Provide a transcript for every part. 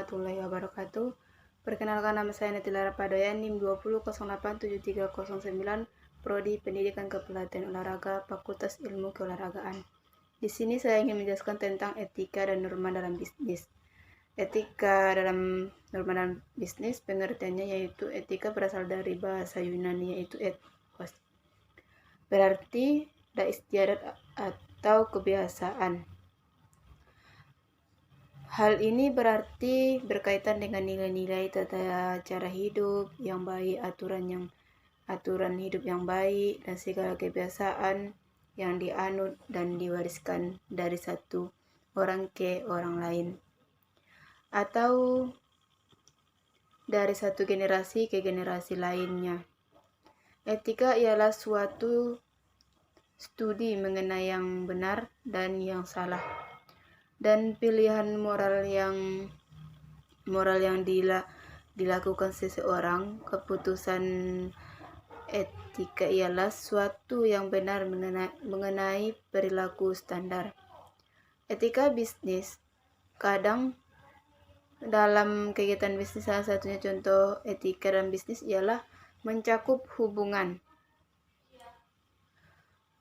warahmatullahi wabarakatuh. Perkenalkan, nama saya Natila Rapadoyan, NIM 20087309, Prodi Pendidikan Kepelatihan Olahraga, Fakultas Ilmu Keolahragaan. Di sini saya ingin menjelaskan tentang etika dan norma dalam bisnis. Etika dalam norma dalam bisnis, pengertiannya yaitu etika berasal dari bahasa Yunani yaitu ethos. Berarti istiadat atau kebiasaan. Hal ini berarti berkaitan dengan nilai-nilai tata cara hidup yang baik, aturan hidup yang baik, dan segala kebiasaan yang dianut dan diwariskan dari satu orang ke orang lain, atau dari satu generasi ke generasi lainnya. Etika ialah suatu studi mengenai yang benar dan yang salah, dan pilihan moral yang dilakukan seseorang. Keputusan etika ialah suatu yang benar mengenai perilaku standar. Etika bisnis, kadang dalam kegiatan bisnis, salah satunya contoh etika dalam bisnis ialah mencakup hubungan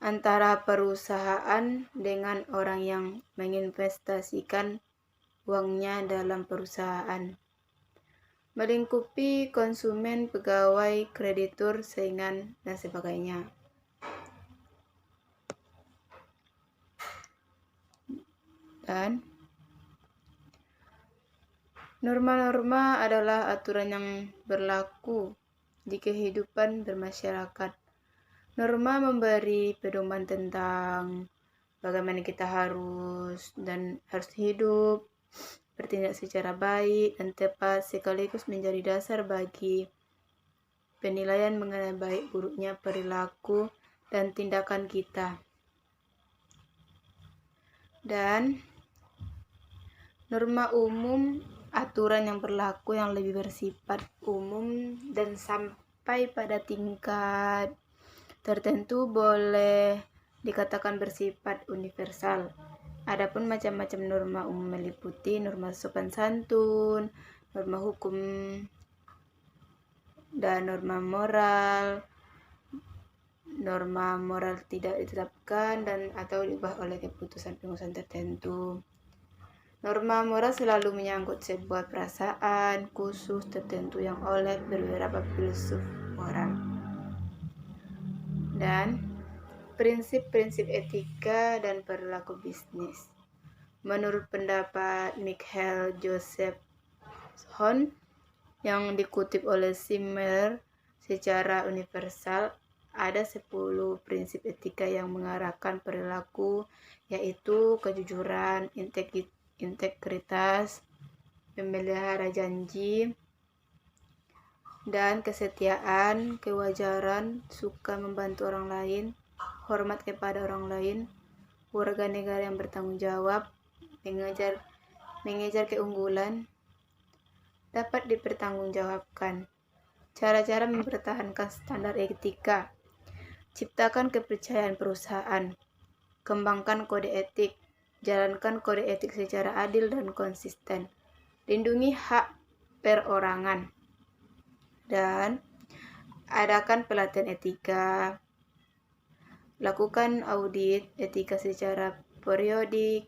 antara perusahaan dengan orang yang menginvestasikan uangnya dalam perusahaan, melingkupi konsumen, pegawai, kreditur, saingan, dan sebagainya. Dan norma-norma adalah aturan yang berlaku di kehidupan bermasyarakat. Norma memberi pedoman tentang bagaimana kita harus hidup, bertindak secara baik dan tepat, sekaligus menjadi dasar bagi penilaian mengenai baik buruknya perilaku dan tindakan kita. Dan norma umum, aturan yang berlaku yang lebih bersifat umum dan sampai pada tingkat tertentu boleh dikatakan bersifat universal. Adapun macam-macam norma umum meliputi norma sopan santun, norma hukum, dan norma moral tidak ditetapkan dan atau diubah oleh keputusan pengurusan tertentu. Norma moral selalu menyangkut sebuah perasaan khusus tertentu yang oleh beberapa filsuf moral. Dan prinsip-prinsip etika dan perilaku bisnis. Menurut pendapat Michael Joseph Hon yang dikutip oleh Simmer, secara universal ada 10 prinsip etika yang mengarahkan perilaku, yaitu kejujuran, integritas, memelihara janji, dan kesetiaan, kewajaran, suka membantu orang lain, hormat kepada orang lain, warga negara yang bertanggung jawab, mengejar keunggulan, dapat dipertanggungjawabkan. Cara-cara mempertahankan standar etika: ciptakan kepercayaan perusahaan, kembangkan kode etik, jalankan kode etik secara adil dan konsisten, lindungi hak perorangan, dan adakan pelatihan etika, lakukan audit etika secara periodik,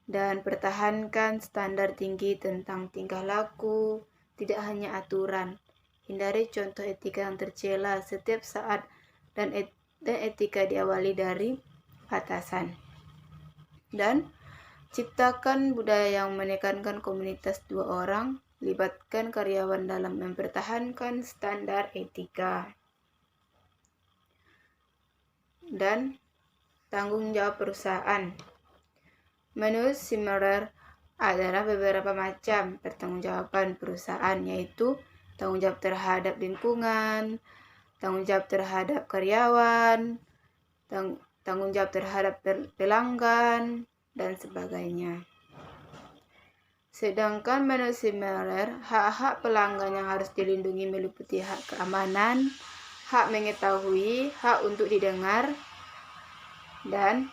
dan pertahankan standar tinggi tentang tingkah laku, tidak hanya aturan. Hindari contoh etika yang tercela setiap saat, dan etika diawali dari atasan. Dan ciptakan budaya yang menekankan komunitas 2 orang, libatkan karyawan dalam mempertahankan standar etika. Dan tanggung jawab perusahaan. Menurut Simmerer, adalah beberapa macam pertanggungjawaban perusahaan, yaitu tanggung jawab terhadap lingkungan, tanggung jawab terhadap karyawan, tanggung jawab terhadap pelanggan, dan sebagainya. Sedangkan menurut Simmerer, hak-hak pelanggan yang harus dilindungi meliputi hak keamanan, hak mengetahui, hak untuk didengar, dan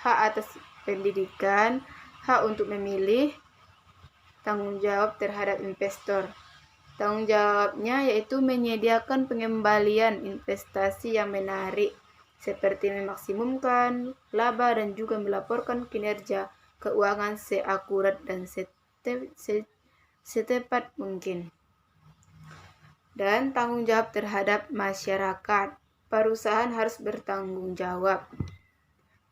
hak atas pendidikan, hak untuk memilih, tanggung jawab terhadap investor. Tanggung jawabnya yaitu menyediakan pengembalian investasi yang menarik, seperti memaksimumkan laba dan juga melaporkan kinerja keuangan seakurat dan setepat mungkin. Dan tanggung jawab terhadap masyarakat. Perusahaan harus bertanggung jawab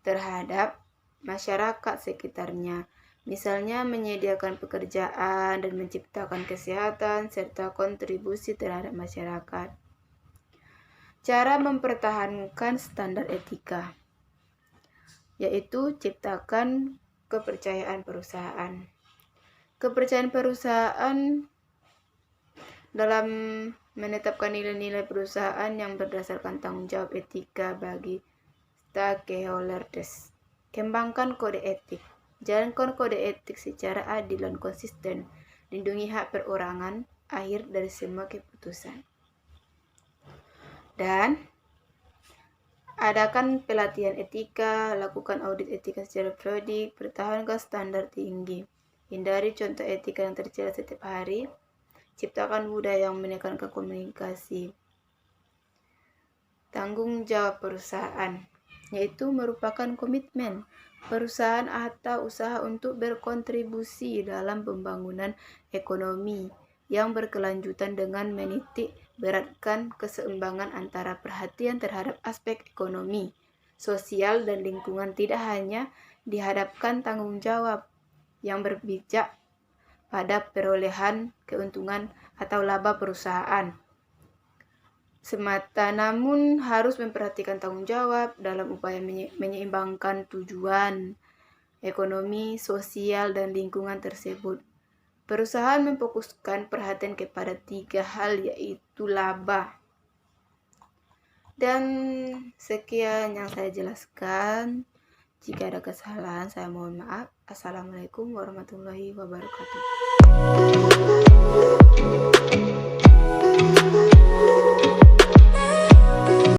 terhadap masyarakat sekitarnya. Misalnya menyediakan pekerjaan dan menciptakan kesehatan serta kontribusi terhadap masyarakat. Cara mempertahankan standar etika, yaitu ciptakan kepercayaan perusahaan. Kepercayaan perusahaan dalam menetapkan nilai-nilai perusahaan yang berdasarkan tanggung jawab etika bagi stakeholders. Kembangkan kode etik. Jalankan kode etik secara adil dan konsisten. Lindungi hak perorangan akhir dari semua keputusan. Dan adakan pelatihan etika, lakukan audit etika secara periodik, pertahankan standar tinggi. Hindari contoh etika yang tercela setiap hari. Ciptakan budaya yang menekankan komunikasi. Tanggung jawab perusahaan, yaitu merupakan komitmen perusahaan atau usaha untuk berkontribusi dalam pembangunan ekonomi yang berkelanjutan dengan menitik beratkan keseimbangan antara perhatian terhadap aspek ekonomi, sosial, dan lingkungan, tidak hanya dihadapkan tanggung jawab yang berbijak pada perolehan keuntungan atau laba perusahaan semata, namun harus memperhatikan tanggung jawab dalam upaya menyeimbangkan tujuan ekonomi, sosial, dan lingkungan tersebut. Perusahaan memfokuskan perhatian kepada 3 hal, yaitu laba. Dan sekian yang saya jelaskan. Jika ada kesalahan, saya mohon maaf. Assalamualaikum warahmatullahi wabarakatuh.